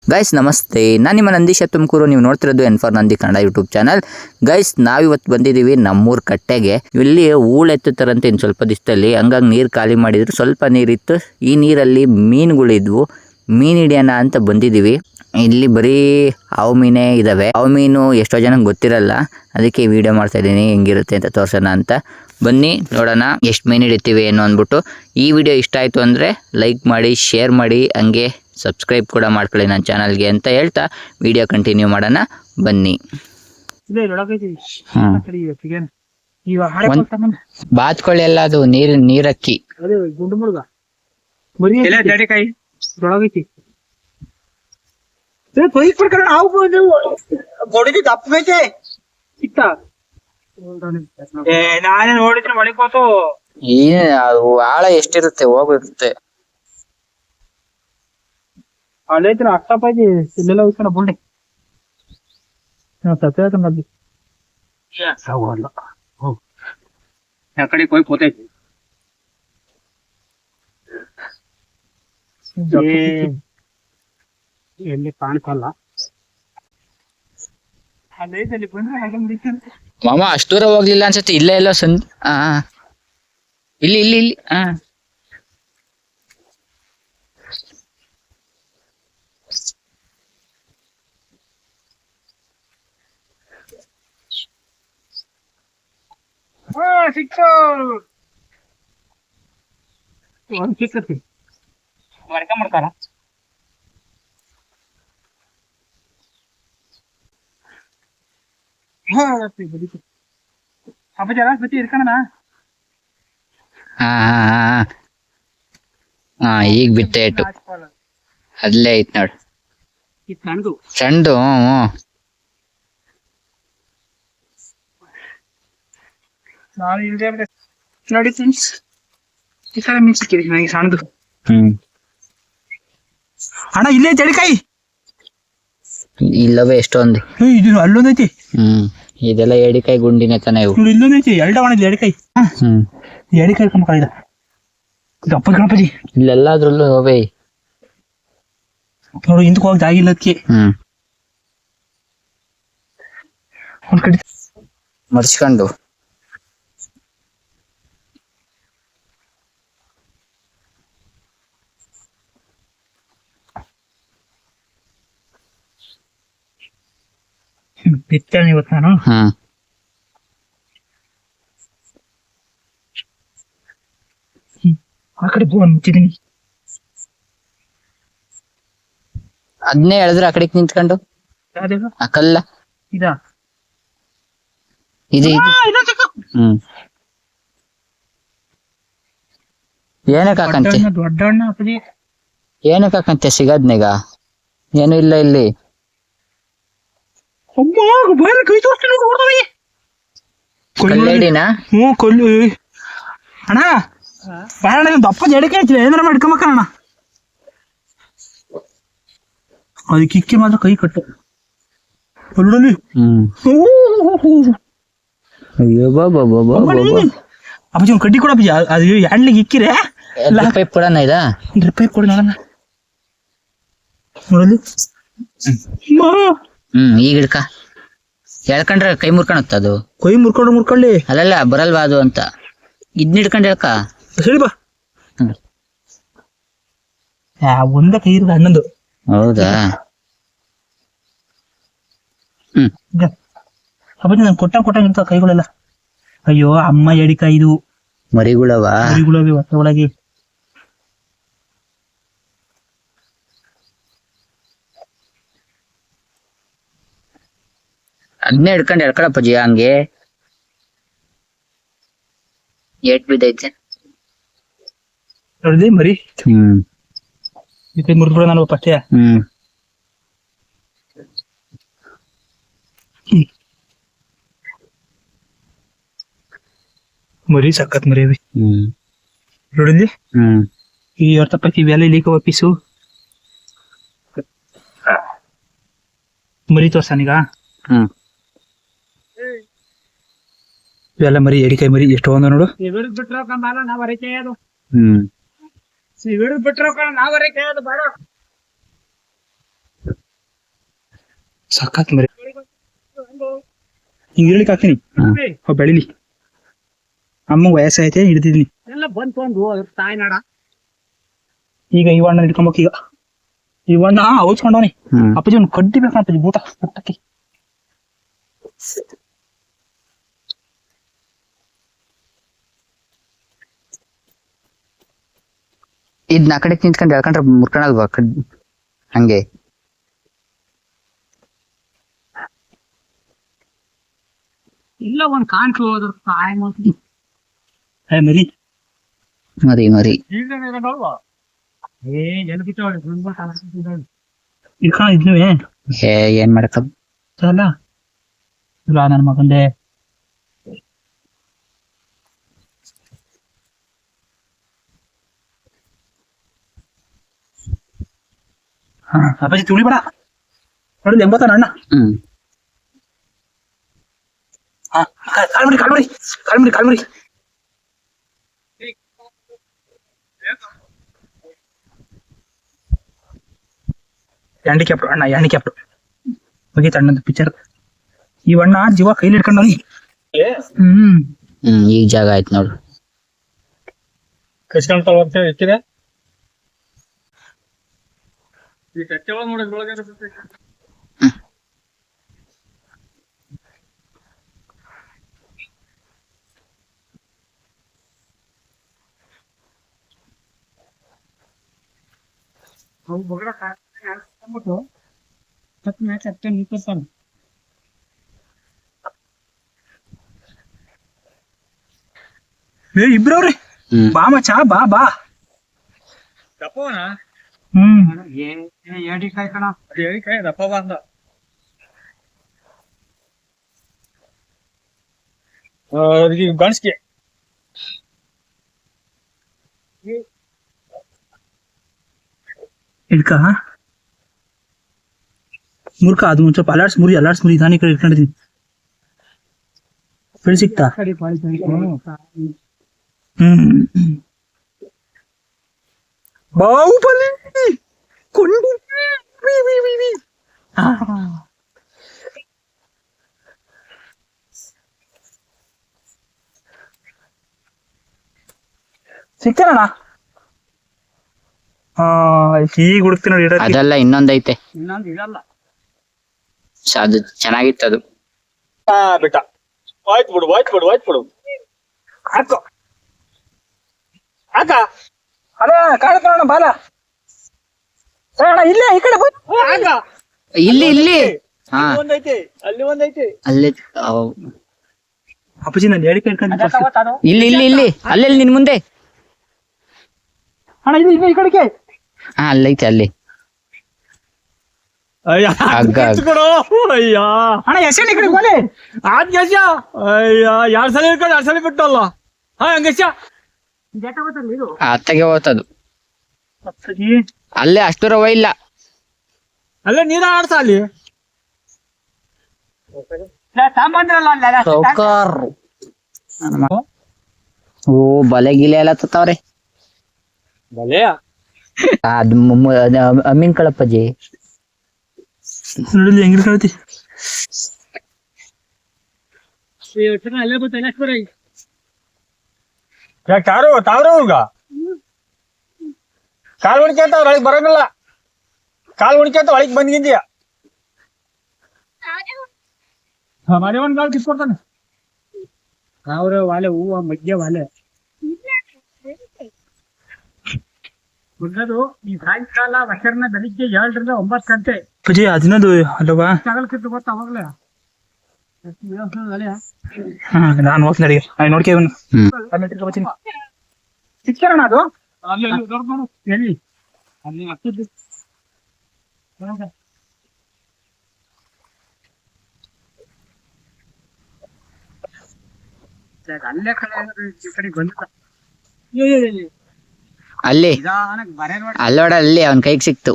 Guys ನಮಸ್ತೆ, ನಾನು ನಿಮ್ಮ ನಂದೀಶ ತುಮಕೂರು. ನೀವು ನೋಡ್ತಿರೋದು ಎನ್4 Nandi Kannada YouTube channel. Guys ನಾವಿವತ್ತು ಬಂದಿದ್ದೀವಿ ನಮ್ಮೂರ ಕಟ್ಟೆಗೆ. ಇಲ್ಲಿ ಹೂಳೆತ್ತುತ್ತಾರಂತೆ ಇನ್ನು ಸ್ವಲ್ಪ ದಿವಸದಲ್ಲಿ, ಹಂಗಾಗಿ ನೀರು ಖಾಲಿ ಮಾಡಿದ್ರು. ಸ್ವಲ್ಪ ನೀರಿತ್ತು, ಈ ನೀರಲ್ಲಿ ಮೀನುಗಳಿದ್ವು, ಮೀನು ಹಿಡಿಯೋಣ ಅಂತ ಬಂದಿದ್ದೀವಿ. ಇಲ್ಲಿ ಬರೀ ಹಾವು ಮೀನೇ ಇದ್ದಾವೆ. ಹಾವು ಮೀನು ಎಷ್ಟೋ ಜನಕ್ಕೆ ಗೊತ್ತಿರಲ್ಲ, ಅದಕ್ಕೆ ಈ ವಿಡಿಯೋ ಮಾಡ್ತಾ ಇದ್ದೀನಿ, ಹೆಂಗಿರುತ್ತೆ ಅಂತ ತೋರ್ಸೋಣ ಅಂತ. ಬನ್ನಿ ನೋಡೋಣ ಎಷ್ಟು ಮೀನು ಹಿಡಿತೀವಿ ಏನು ಅಂದ್ಬಿಟ್ಟು. ಈ ವಿಡಿಯೋ ಇಷ್ಟ ಆಯಿತು ಅಂದರೆ ಲೈಕ್ ಮಾಡಿ, ಶೇರ್ ಮಾಡಿ, ಹಂಗೆ ಸಬ್ಸ್ಕ್ರೈಬ್ ಕೂಡ ಮಾಡ್ಕೊಳ್ಳಿ ನನ್ನ ಚಾನಲ್ಗೆ ಅಂತ ಹೇಳ್ತಾ ವಿಡಿಯೋ ಕಂಟಿನ್ಯೂ ಮಾಡೋಣ ಬನ್ನಿ. ಬಾತ್ಕೊಳ್ಳಿ ಎಲ್ಲ ಅದು ನೀರಕ್ಕಿ ಗುಂಡು ಮುಳುಗ ನಾನೇ ನೋಡಿದ್ರೆ ಮಳಿಕೋತು ಆಳ ಎಷ್ಟಿರುತ್ತೆ ಹೋಗಿರುತ್ತೆ. ಅಲ್ಲೈತ್ರ ಅಷ್ಟಪ್ಪಾಜಿ ಇಲ್ಲೆಲ್ಲ ಉಸ್ಕೊಂಡ ಬುಂಡೆ ಸತ್ಯ ಸಾವಲ್ಲ ಆ ಕಡೆ ಹೋಗಿ ಕೂತೈತಿ. ಎಲ್ಲಿ ಕಾಣ್ಸಲ್ಲ ಅಲ್ಲೈತಲ್ಲಿ ಬಂದ್ರೆ ಹಾಗೆ ಮಾಮ ಅಷ್ಟು ದೂರ ಹೋಗ್ಲಿಲ್ಲ ಅನ್ಸುತ್ತೆ. ಇಲ್ಲೇ ಎಲ್ಲ ಇಲ್ಲಿ ಇಲ್ಲಿ ಇಲ್ಲಿ ಸಿಕ್ತು ಒಂದು ಸಿಕ್ಕತಿ ಮರಕ ಮಾಡ್ತಾರ. ಅಪ್ಪಾಜಿ ಬತ್ತಿ ಇರ್ಕಣ. ಈಗ ಬಿಟ್ಟೆ ಇಟ್ಟು ಅಲ್ಲೇ ಐತ್ ನೋಡು ಸಣ್ಣದು ಸಣ್ಣದು. ನಾನು ಇಲ್ಲದೆ ನೋಡಿ ಫ್ರೆಂಡ್ಸ್, ಈ ತರ ಮೀನ್ ಸಿಕ್ಕಿದೆ ನನಗೆ ಸಣ್ಣದು. ಅಣ್ಣ ಇಲ್ಲೇ ಜಡಿಕಾಯಿ ಇಲ್ಲವೇ ಎಷ್ಟೊಂದು. ಇದು ಅಲ್ಲೊಂದೈತಿ. ಇದೆಲ್ಲ ಎಡಿಕಾಯಿ ಗುಂಡಿನ ತಾನೆ ಇವು. ಇಲ್ಲೊಂದೈತಿ ಎರಡವಣ ಎಡಿಕಾಯಿ. ಎಡಿಕಾಯಿ ಕಮ್ಮಕಾಯಿದ ಅಪ್ಪ ಗಣಪತಿ ಇಲ್ಲೆಲ್ಲಾದ್ರಲ್ಲೂ ಹೋವೆ ನೋಡು. ಹಿಂದಕ್ಕೆ ಹೋಗಿ ಆಗಿಲ್ಲ ಅದಕ್ಕೆ ಒಂದ್ ಕಡೆ ಮರ್ಸ್ಕೊಂಡು ಬಿತ್ತಾನೆ ಇವತ್ತು ನಾನು. ಆ ಕಡೆ ಮುಚ್ಚಿದೀನಿ. ಅದನ್ನೇ ಹೇಳಿದ್ರೆ ಆ ಕಡೆಗೆ ನಿಂತ್ಕೊಂಡು ಆ ಕಲ್ಲ ಇದಾ ಇದು ಏನಕ್ಕೆ ಹಾಕಂತೆ ದೊಡ್ಡ ಅಣ್ಣ ಅಪ್ಪಾಜಿ ಏನಕ್ಕೆ ಹಾಕಂತೆ ಸಿಗದ್ನೀಗ ಏನು ಇಲ್ಲ ಇಲ್ಲಿ. ಕಲ್ಲೇಡಿನಾ? ಕೊಲ್ಲು ಅಣ್ಣ ಬಾಣ ದಪ್ಪ ಜಡಕೆ ಏನಾರ ಮಾಡ್ಕೊಂಬಕ್ಕಣ್ಣ. ಅದಕ್ಕೆ ಇಕ್ಕಿ ಮಾತ್ರ ಕೈ ಕಟ್ಟು ಹೊರಡಲಿ. ಅಯ್ಯೋ ಬಾಬಾ ಅಪ್ಪಾಜಿ ಒಂದು ಕಡ್ಡಿ ಕೊಡ ಅಪ್ಪಾಜಿ. ಅದು ಹ್ಯಾಂಡ್ಲಿಗೆ ಇಕ್ಕಿರೆ ಪೈಪ್ ಕೊಡೋಣ ಇದಾ ಪೈಪ್ ಕೊಡಿ ನೋಡೋಣ ನೋಡಲಿ. ಈಗ ಹಿಡ್ಕ ಹೇಳ್ಕೊಂಡ್ರೆ ಕೈ ಮುರ್ಕೊಂಡತ್ತ ಅದು. ಕೈ ಮುರ್ಕೊಳ್ಳಿ ಅಲ್ಲಲ್ಲ ಬರಲ್ವಾ ಅದು ಅಂತ ಇದ್ನ ಹಿಡ್ಕೊಂಡ್ ಹೇಳ್ಕ ಸರಿ ಬಾ. ಒಂದ ಕೈ ಇರೋದು ಹನ್ನೊಂದು. ಹೌದಾ? ಅಪ್ಪಾಜಿ ನಾನು ಕೊಟ್ಟಂಗಿರ್ತಾವ ಕೈಗಳೆಲ್ಲ. ಅಯ್ಯೋ ಅಮ್ಮ ಎಡಿಕಾಯಿ ಇದು ಮರಿಗುಳವಾ ಮರಿಗುಳವಿ ಹೊಟ್ಟೆ ಒಳಗೆ. ಅದನ್ನೇ ಹಿಡ್ಕೊಂಡು ಹೇಳ್ಕೊಳಪ್ಪಜ್ಜಿ ಹಂಗೆ. ಏಟ್ ಬಿದ್ದೈತೆ ನೋಡಿದ್ರಿ ಮರಿ. ಈ ಕೈ ಮುರಿದ್ಬಿಡ ನಾನು ಪಟ್ಟೆ. ಮರಿ ಸಖತ್ ಮರಿ ಅವಿ ನೋಡಿದ್ರಿ. ಈ ಹೊರ್ತಪ್ಪತಿ ಇವೆಲ್ಲ ಇಲ್ಲಿಕ ಪೀಸು ಮರಿ ತೋರ್ಸಾನೀಗ. ಇವೆಲ್ಲ ಮರಿ ಎಡಿಕಾಯಿ ಮರಿ ಎಷ್ಟೊಂದ ನೋಡು. ಸಖತ್ ಮರಿ ಹಿಂಗ್ ಇರ್ಲಿಕ್ಕೆ ಹಾಕ್ತೀನಿ ಅವ್ ಬೆಳಿಲಿ ಅಮ್ಮ ವಯಸ್ಸಾಯ್ತೆ ಹಿಡಿದಿದ್ದೀನಿ ಈಗ ಇವಣ್ಣ ಹಿಡ್ಕೊಂಬಕ್ ಈಗ ಇವಣ್ಣ ಔಚ್ಕೊಂಡವನಿ ಅಪ್ಪಾಜಿ ಒಂದು ಕಡ್ಡಿ ಬೇಕಂತ ಭೂತ ಪುಟ್ಟಕ್ಕೆ ಇದ್ನ ಆ ಕಡೆ ನಿಂತ್ಕೊಂಡು ಹೇಳ್ಕೊಂಡ್ರೆ ಮುರ್ಕೊಳಲ್ವಾ ಹಂಗೆ ಇಲ್ಲ ಒಂದ್ ಕಾಣ್ಕೊ ಮರಿ ಮರಿ ಮರಿ ಇಡ್ಕೊಳ ಇದ್ನು ಏನ್ ಮಾಡಕ್ಕ ಅಲ್ಲ ಇಲ್ಲ ನನ್ನ ಮಗಂದೆ ಅಪ್ಪಾಜಿ ತುಳಿ ಬೇಡ ನೋಡಿ ಎಂಬತ್ತಾನ ಅಣ್ಣ ಕಾಲ್ಮರಿ ಹ್ಯಾಂಡಿಕ್ಯಾಪ್ಟ್ ಅಣ್ಣ ಹ್ಯಾಂಡಿಕ್ಯಾಪ್ಟ್ ಮುಗೀತ ಅಣ್ಣಂದು ಪಿಕ್ಚರ್ ಈ ಅಣ್ಣ ಜೀವ ಕೈಲಿ ಹಿಡ್ಕೊಂಡವನಿ ಈಗ ಜಾಗ ಆಯ್ತು ನೋಡು ಎತ್ತಿದೆ ಇಬ್ರವ್ರಿ ಬಾ ಮಚ್ಚ ಬಾ ಬಾ ಏಡಿಕಾಯಿ ಕಣ ಏಡಿಕಾಯಿ ದಪ್ಪ ಬಂದ ಗಣಸ್ಗೆ ಇಡ್ಕ ಮುರ್ಕ ಅದು ಒಂದ್ ಸ್ವಲ್ಪ ಅಲಾಡ್ಸ್ ಮುರಿ ಇದಾನಿ ಕಡೆ ಇಟ್ಕೊಂಡಿದ್ದೀನಿ ಬೆಳಿ ಸಿಕ್ತಾ ಬಾಹುಬಲಿ ಕೊಂಡಿ ಸಿಕ್ತಾರಣ್ಣ ಈಗ ಹುಡುಕ್ತೀನಿ ನೋಡಿ ಅದೆಲ್ಲ ಇನ್ನೊಂದೈತೆ ಇನ್ನೊಂದು ಇರಲ್ಲ ಅದು ಚೆನ್ನಾಗಿತ್ತು ಅದು ಬಿಟ್ಟ ಆಯ್ತು ಬಿಡು ಹಾಕೋ ಹಾಕ ಅದೇ ಕಾಣ್ತಾನ ಬಾಲ ಇಲ್ಲೇ ಈ ಕಡೆ ಇಲ್ಲಿ ಹಾ ಅಲ್ಲಿ ಒಂದೈತೆ ಅಲ್ಲೇ ಅಪ್ಪಾಜಿ ನಾನು ಹೇಳಿಕೆ ಇಲ್ಲಿ ಅಲ್ಲೆಲ್ಲಿ ನಿನ್ ಮುಂದೆ ಅಣ್ಣ ಇದು ಈ ಕಡೆಗೆ ಹಾ ಅಲ್ಲೈತೆ ಅಲ್ಲಿ ಅಣ್ಣ ಎಸೆ ಈ ಕಡೆ ಬೋಲೆ ಆದ್ ಗಜ ಅಯ್ಯ 2 ಸಲ ಬಿಟ್ಟಲ್ಲ ಹಾ ಹಂಗಸ ಅತ್ತಗೆ ಹೋಗ್ತದು ಅಲ್ಲೇ ಅಷ್ಟು ರವ ಇಲ್ಲ ಅಲ್ಲೇ ನೀರ ಆಡ್ಸ ಅಲ್ಲಿ ಓ ಬಲೆ ಗಿಲೆ ಎಲ್ಲ ತತ್ತವ್ರೆ ಬಲೆ ಅದು ಅಮೀನ್ ಕಳಪ್ಪಜಿ ನೋಡಿ ಹೆಂಗ್ ಕಳ್ತಿ ತಾವ್ರವ್ಗ ಕಾಲ್ ಉಣಿಕೆ ಒಳಗೆ ಬರಂಗಿಲ್ಲ ಕಾಲ್ ಉಣಿಕೆ ಒಳಗೆ ಬಂದ್ಗಿದ್ಯ ಮನೆ ಒಂದ್ ಕಾಲ್ ಕಿಸ್ಕೊಡ್ತಾನೆ ಅವ್ರ ವಾಲೆ ಹೂವ ಮಧ್ಯ ವಾಲೆ ಮುಂದದು ಈ ಸಾಯಂಕಾಲ ವರ್ಷರ್ನ ಬೆಳಿಗ್ಗೆ 7 ರಿಂದ 9 ಗಂಟೆ ಪೂಜೆ ಅದಿನದು ಅಲ್ವಾ ತಗಲ್ಕಿತ್ತು ಗೊತ್ತಾ ಅವಾಗ್ಲೇ ನಾನು ಹೋಗ್ತೀನಿ ಅಡಿಗೆ ನೋಡ್ಕೇ ಸಿಕ್ಕಾರಣ ಅದು ಎಲ್ಲಿ ಅಲ್ಲಿ ಹತ್ತಿದ್ದು ಅಲ್ಲೇ ಕಡೆ ಬಂದ ಅಲ್ಲಿ ಅಲ್ಲೋಡ ಅಲ್ಲಿ ಅವನ್ ಕೈಗೆ ಸಿಕ್ತು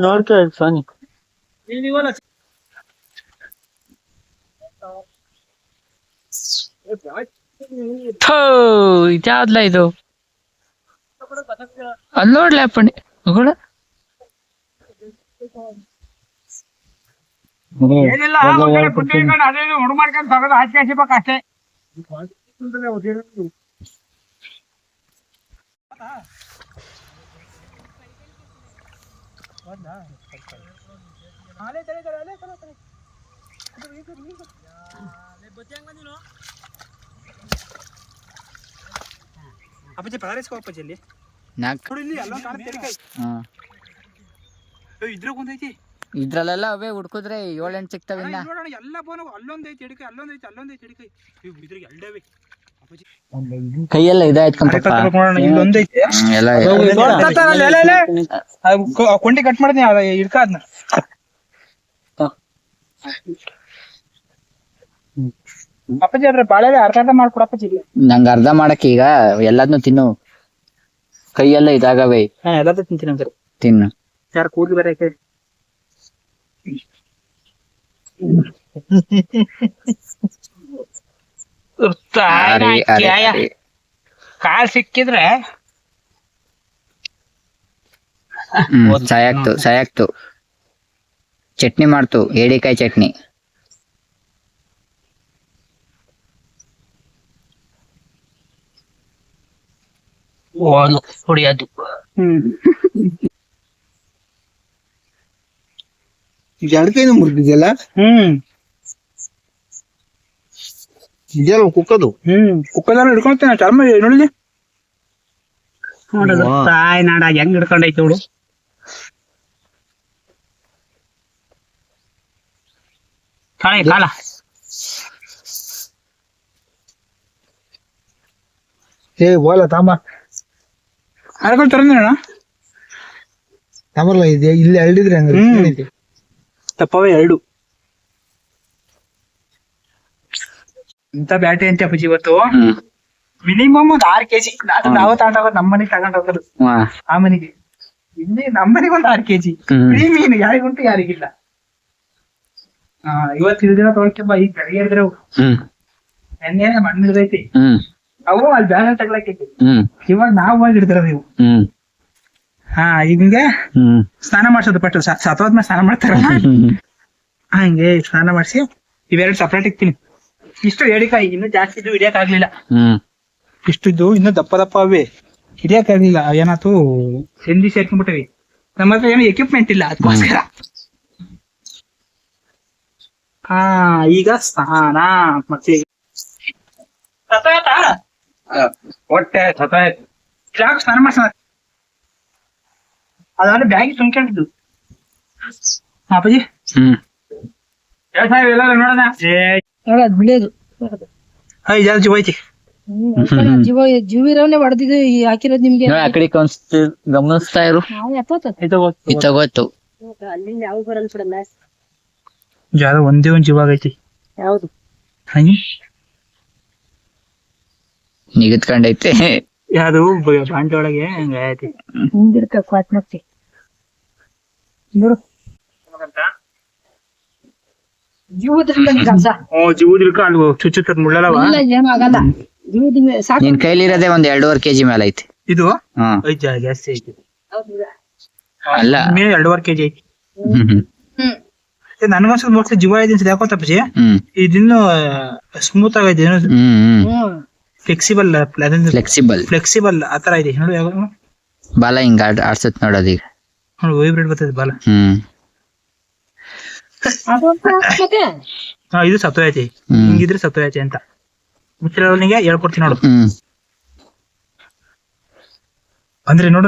ನೋಡ್ಕೊ ಸ್ವಾಮಿ ಇದ್ಯಾವ್ದ್ಲ ಇದು ಅಲ್ಲಿ ನೋಡ್ಲ ಅಪ್ಪಣಿ ಮಗಳ ಏನಿಲ್ಲ ಅದೇನು ಹುಡು ಮಾಡ್ಕೊಂಡು ತಗೋದು ಹಾಕಿ ಹಸಿಬೇಕು ಅಷ್ಟೇ. ಅಪ್ಪಾಜಿ ಪದಾರಿಸ್ಕೋ ಅಪ್ಪಾಜಿ ಅಲ್ಲಿ ನೋಡಿ ಇಲ್ಲಿ ಅಲ್ಲೊಂದು ಕಾಣುತ್ತೆ ಎಡಿಕಾಯಿ. ಇದ್ರಾಗ ಒಂದೈತಿ ಇದ್ರಲ್ಲೆಲ್ಲ ಅವೇ ಹುಡ್ಕುದ್ರೆ 7-8 ಸಿಗ್ತಾವಿನ್ನ ನೋಡೋಣ ಎಲ್ಲ ಬೋನ ಅಲ್ಲೊಂದೈತಿ ಎಡಿಕಾಯಿ ಅಲ್ಲೊಂದೈತಿ ಎಡಿಕಾಯಿ ಇದ್ರಾಗ ಎರಡವೇ ಕೈಯೆಲ್ಲ ಇದಾಯ್ತು ಇಲ್ಲೊಂದೈತಿ ಕೊಂಡಿ ಕಟ್ ಮಾಡಿದ್ನಿ ಹಿಡ್ಕ ಅದನ್ನ ಅಪ್ಪಾಜಿ ಅದ್ರ ಬಾಳೆ ಅರ್ಧ ಮಾಡ್ಕೊಡಪ್ಪಾಜಿ. ನಂಗೆ ಅರ್ಧ ಮಾಡಕ್ ಈಗ ಎಲ್ಲದನ್ನು ತಿನ್ನು ಕೈಯೆಲ್ಲ ಇದಾಗವೆ ಎಲ್ಲದ ತಿಂತೀನಿ ಅಂತಾರೆ ತಿನ್ನು ಯಾರು ಕೂದ್ಲು ಬೇರೆ ಕಾಲ್ ಸಿಕ್ಕಿದ್ರೆ ಸಾಯಾಕ್ತು ಚಟ್ನಿ ಮಾಡ್ತು ಏಡಿಕಾಯಿ ಚಟ್ನಿ. ಹೊಡಿಯೋದು ಎಡಕೈನು ಮುರಿದಿದೆಯಲ್ಲ ಇದೆಲ್ಲ ಕುಕ್ಕದು ಕುಕ್ಕದಲ್ಲ ಹಿಡ್ಕೊಳ್ತೇನೆ ಚರ್ಮ ನೋಡಿ ನೋಡೋದು ತಾಯಿ ನಾಡ ಹೆಂಗ್ ಹಿಡ್ಕೊಂಡೈತಿ ಅವಳು. ಕಾಲ ಏ ಬೋಲ ತಾಮ ಅರ್ಕೊಂಡು ತರಂದಿನ ತಾಮರ್ಲ ಇದೆ ಇಲ್ಲಿ ಎಳ್ಳಿದ್ರೆ ಹಂಗ ತಪ್ಪವೇ ಎರಡು ಇಂತ ಬ್ಯಾಟೆ ಅಂತ ಅಪ್ಪಾಜಿ ಇವತ್ತು ಮಿನಿಮಮ್ ಒಂದು 6 kg ನಾವು ತಗೊಂಡೋಗೋದು ನಮ್ಮ ಮನೆಗೆ ತಗೊಂಡೋಗೋದು ಆ ಮನೆಗೆ ಇಲ್ಲಿ ನಮ್ಮ ಮನೆಗೆ ಒಂದು 6 kg ಮೀನು ಯಾರಿಗುಂಟು ಯಾರಿಗಿಲ್ಲ. ಇವತ್ತು ಇದು ದಿನ ತೊಗೊಳ್ಕೆಂಬ ಈಗ ಬೆಳಗ್ಗೆ ಇದ್ರೆ ನೆನ್ನೆ ಮಣ್ಣಿರ್ತೈತಿ ಅವು ಅಲ್ಲಿ ಬ್ಯಾಗ ತಗೊಳಕೈತಿ ಇವಾಗ ನಾವು ಹೋಗಿ ಹಿಡಿದ್ರ ನೀವು ಹಿಂಗೆ ಸ್ನಾನ ಮಾಡ್ಸೋದು ಪಟ್ಟು ಸತ್ತೋದ್ಮೇಲೆ ಸ್ನಾನ ಮಾಡ್ತಾರಲ್ಲ ಹಂಗೆ ಸ್ನಾನ ಮಾಡಿಸಿ ಇವೆರಡು ಸಪ್ರೇಟ್ ಇಕ್ತೀನಿ. ಇಷ್ಟು ಏಡಿಕಾಯಿ ಇನ್ನು ಜಾಸ್ತಿ ಇದ್ದು ಹಿಡಿಯಕ್ ಆಗ್ಲಿಲ್ಲ ಇಷ್ಟಿದ್ದು ಇನ್ನು ದಪ್ಪ ದಪ್ಪ ಅವೇ ಹಿಡಿಯಕ್ ಆಗ್ಲಿಲ್ಲ ಏನಾಯ್ತು ಸಂಧಿ ಸೇರ್ಕೊಂಡ್ಬಿಟ್ಟವಿ ನಮ್ಮ ಹತ್ರ ಏನು ಎಕ್ವಿಪ್ಮೆಂಟ್ ಇಲ್ಲ ಅದಕ್ಕೋಸ್ಕರ. ಈಗ ಸ್ನಾನ ಮತ್ತೆ ಹೊಟ್ಟೆ ಸ್ನಾನ ಮಾಡ್ಸ ಅದಾದ್ರೆ ಬ್ಯಾಗಿ ತುಂಬ್ಕೊಂಡಿದ್ದು ಅಪ್ಪಾಜಿ ಎಲ್ಲ ನೋಡೋಣ ಬಿಳಿಯೋದು ಜಾಸ್ತಿ ಹೋಯ್ತಿ ಜೀವಿರವನ್ನೇ ಹೊಡೆದಿದ್ದು ಹಾಕಿರೋದು ನಿಮ್ಗೆ ಆ ಕಡೆ ಗಮನಿಸ್ತಾ ಇರು ಇತ್ತಾಗೋಯ್ತು ಅಲ್ಲಿಂದ ಯಾವ ಬರಲ್ಲ ಬಿಡಲ್ಲ ಜಾಗ ಒಂದೇ ಒಂದ್ ಜೀವ ಆಗೈತಿ ಯಾವ್ದು ನಿಗದ್ಕೊಂಡೈತೆ ಯಾವ್ದು ಬಾಂಡೆ ಒಳಗೆ ಹಂಗೈತಿ ಹಿಂದಿರ್ಕ ಕ್ವಾತ್ಮಕ್ತಿ ನೋಡು ಜೀವದಿರ್ಕ ಅಲ್ಲಿ ಚುಚ್ಚುತ್ತದ ಮುಳ್ಳಲ್ಲವ ಏನು ಆಗಲ್ಲ ಜೀವದ ಸಾಕು ನಿನ್ ಕೈಲಿರೋದೇ ಒಂದ್ 2.5 kg ಮೇಲೆ ಐತಿ ಇದು ಹ್ಮ್ ಜಾಸ್ತಿ ಐತಿ ಅಲ್ಲ 2.5 kg ಐತಿ ನನ್ಗನ್ಸದ್ ಮೋಸ್ಟ್ಲಿ ಜೀವ ಇದೆ ಯಾಕೋ ತಪ್ಪಸಿ ಇದಿನ್ನು ಸ್ಮೂತ್ ಆಗೈತಿ ಫ್ಲೆಕ್ಸಿಬಲ್ ಫ್ಲೆಕ್ಸಿಬಲ್ ಆತರ ಇದೆ ನೋಡಿ ಬಾಲ ಹಿಂಗ ಆಡ್ಸತ್ ನೋಡೋದೀಗ ನೋಡಿ ವೈಬ್ರೇಟ್ ಬರ್ತದೆ ಬಾಲ ಇದು ಸತ್ತೋಯತಿ ಹಿಂಗಿದ್ರೆ ಸತ್ತೋಯತಿ ಅಂತ ಮುಚ್ಚಿರೋನಿಗೆ ಹೇಳ್ಕೊಡ್ತೀನಿ ನೋಡು. ಅಂದ್ರೆ ನೋಡು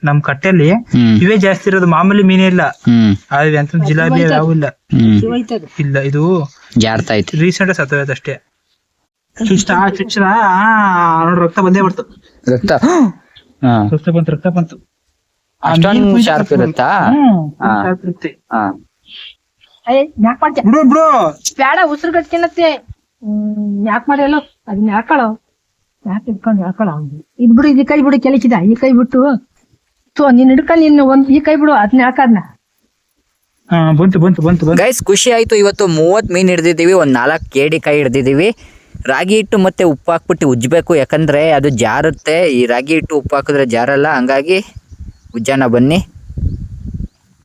ನಮ್ ಕಟ್ಟೆಯಲ್ಲಿ ಇವೇ ಜಾಸ್ತಿ ಇರೋದು ಮಾಮೂಲಿ ಮೀನೇ ಇಲ್ಲ ಅಂತ ಜಿಲಾಬಿ ಯಾವು ಇಲ್ಲ ಇಲ್ಲ ಇದು ಜಾಡ್ತಾ ಐತಿ ರೀಸೆಂಟ್ ಸತ್ತೋಯ್ತು ಅಷ್ಟೇ. ಚುಚ್ಚ ನೋಡ್ರಿ ರಕ್ತ ಬಂದೇ ಬರ್ತು ರಕ್ತ ಬಂತು ಅಷ್ಟೊಂದು ಶಾರ್ಪ್ ಇರುತ್ತಾ ಬಿಡು ಬೇಡ ಉಸಿರು ಕಟ್ಕೊಳತ್ತೆ ಯಾಕೆ ಮಾಡಿಲ್ಲ ಅದನ್ನ ಯಾಕಳ ಯಾಕೆ ಇಟ್ಕೊಂಡು ಯಾಕಳ ಇದ್ ಬಿಡು ಈ ಕೈ ಬಿಡು ಕೆಲಕಿದ ಈ ಕೈ ಬಿಟ್ಟು ನೀನ್ ಹಿಡ್ಕೊಂಡು ನೀನ್ ಈ ಕೈ ಬಿಡು ಅದನ್ನ ಯಾಕದ್ನ ಹಾ ಬಂತು ಗೈಸ್ ಖುಷಿ ಆಯ್ತು. ಇವತ್ತು 30 ಮೀನ್ ಹಿಡ್ದಿದ್ದೀವಿ, ಒಂದು 4 ಏಡಿಕಾಯಿ ಹಿಡ್ದಿದ್ದೀವಿ. ರಾಗಿ ಹಿಟ್ಟು ಮತ್ತೆ ಉಪ್ಪು ಹಾಕ್ಬಿಟ್ಟು ಉಜ್ಜಬೇಕು, ಯಾಕಂದ್ರೆ ಅದು ಜಾರುತ್ತೆ. ಈ ರಾಗಿ ಹಿಟ್ಟು ಉಪ್ಪು ಹಾಕಿದ್ರೆ ಜಾರಲ್ಲ, ಹಂಗಾಗಿ ಉಜ್ಜಾನ ಬನ್ನಿ.